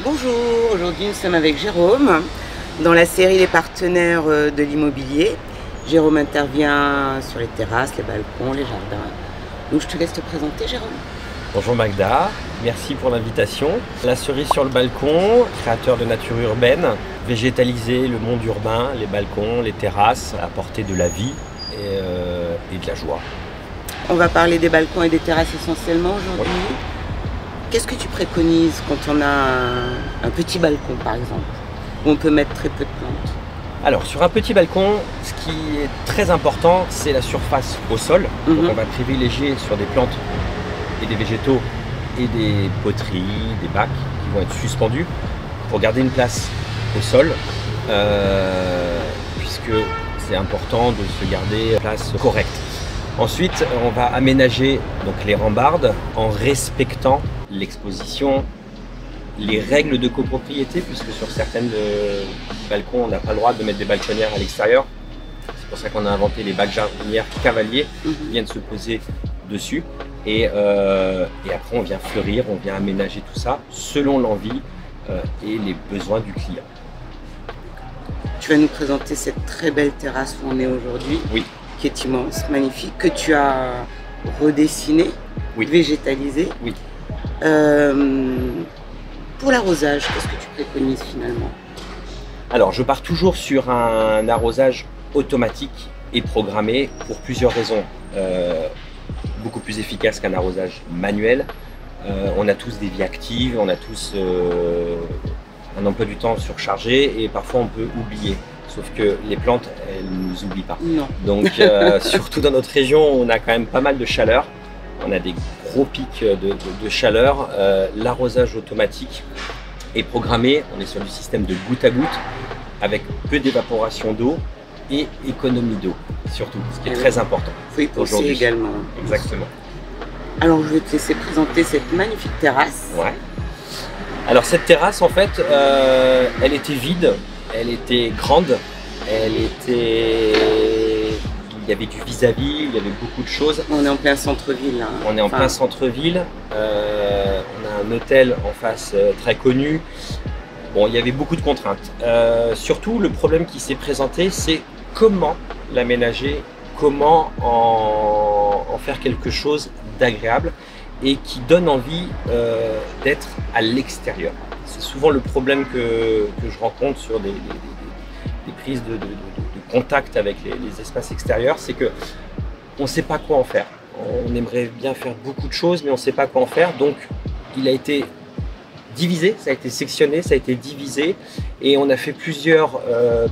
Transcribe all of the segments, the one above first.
Bonjour, aujourd'hui nous sommes avec Jérôme dans la série Les partenaires de l'immobilier. Jérôme intervient sur les terrasses, les balcons, les jardins. Donc je te laisse te présenter, Jérôme. Bonjour Magda, merci pour l'invitation. La cerise sur le balcon, créateur de nature urbaine, végétaliser le monde urbain, les balcons, les terrasses, apporter de la vie et de la joie. On va parler des balcons et des terrasses essentiellement aujourd'hui. Oui. Qu'est-ce que tu préconises quand on a un petit balcon par exemple, où on peut mettre très peu de plantes? Alors sur un petit balcon, ce qui est très important, c'est la surface au sol. Donc on va privilégier sur des plantes et des végétaux et des poteries, des bacs qui vont être suspendus pour garder une place au sol, puisque c'est important de se garder une place correcte. Ensuite, on va aménager donc les rambardes en respectant l'exposition, les règles de copropriété, puisque sur certains balcons, on n'a pas le droit de mettre des balconnières à l'extérieur. C'est pour ça qu'on a inventé les bacs jardinières cavaliers qui viennent se poser dessus. Et après, on vient fleurir, on vient aménager tout ça selon l'envie et les besoins du client. Tu vas nous présenter cette très belle terrasse où on est aujourd'hui. Oui. Qui est immense, magnifique, que tu as redessiné, oui. Végétalisé. Oui. Pour l'arrosage, qu'est-ce que tu préconises finalement? Alors, je pars toujours sur un arrosage automatique et programmé pour plusieurs raisons. Beaucoup plus efficace qu'un arrosage manuel. On a tous des vies actives, on a tous un emploi du temps surchargé et parfois on peut oublier. Sauf que les plantes, elles ne nous oublient pas. Non. Donc, surtout dans notre région, on a quand même pas mal de chaleur. On a des gros pics de chaleur. L'arrosage automatique est programmé. On est sur du système de goutte à goutte avec peu d'évaporation d'eau et économie d'eau, surtout, ce qui est très important. Il faut y penser également. Exactement. Alors, je vais te laisser présenter cette magnifique terrasse. Ouais. Alors, cette terrasse, en fait, elle était vide. Elle était grande, il y avait du vis-à-vis, il y avait beaucoup de choses. On est en plein centre-ville. Hein. On est en plein centre-ville, on a un hôtel en face très connu. Bon, il y avait beaucoup de contraintes. Surtout, le problème qui s'est présenté, c'est comment l'aménager, comment en faire quelque chose d'agréable et qui donne envie d'être à l'extérieur. C'est souvent le problème que je rencontre sur des prises de contact avec les espaces extérieurs, c'est qu'on ne sait pas quoi en faire. On aimerait bien faire beaucoup de choses, mais on ne sait pas quoi en faire. Donc, il a été divisé, ça a été sectionné, ça a été divisé, et on a fait plusieurs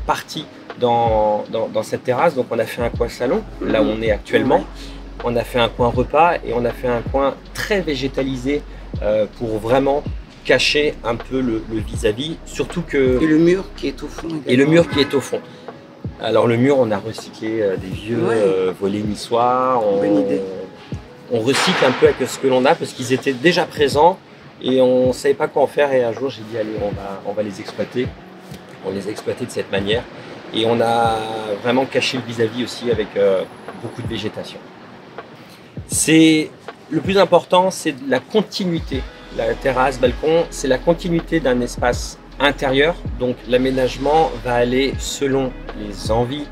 parties dans cette terrasse. Donc, on a fait un coin salon, là où on est actuellement. On a fait un coin repas et on a fait un coin très végétalisé pour vraiment cacher un peu le vis-à-vis, surtout que... Et le mur qui est au fond également. Et le mur qui est au fond. Alors le mur, on a recyclé des vieux volets niçois, on recycle un peu avec ce que l'on a parce qu'ils étaient déjà présents et on ne savait pas quoi en faire, et un jour j'ai dit allez, on va les exploiter. On les a exploités de cette manière et on a vraiment caché le vis-à-vis aussi avec beaucoup de végétation. Le plus important, c'est la continuité. La terrasse, balcon, c'est la continuité d'un espace intérieur. Donc l'aménagement va aller selon les envies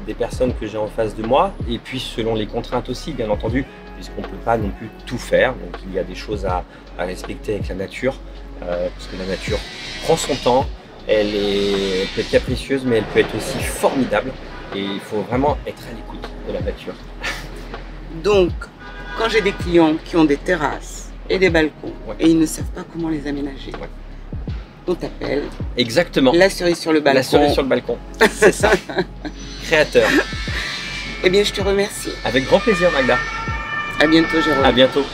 des personnes que j'ai en face de moi et puis selon les contraintes aussi, bien entendu, puisqu'on ne peut pas non plus tout faire. Donc il y a des choses à respecter avec la nature, parce que la nature prend son temps, elle peut être capricieuse, mais elle peut être aussi formidable et il faut vraiment être à l'écoute de la nature. Donc, quand j'ai des clients qui ont des terrasses et des balcons, et ils ne savent pas comment les aménager, on t'appelle. Exactement. La cerise sur le balcon. La cerise sur le balcon, c'est ça. Créateur. Eh bien, je te remercie. Avec grand plaisir, Magda. À bientôt, Jérôme. À bientôt.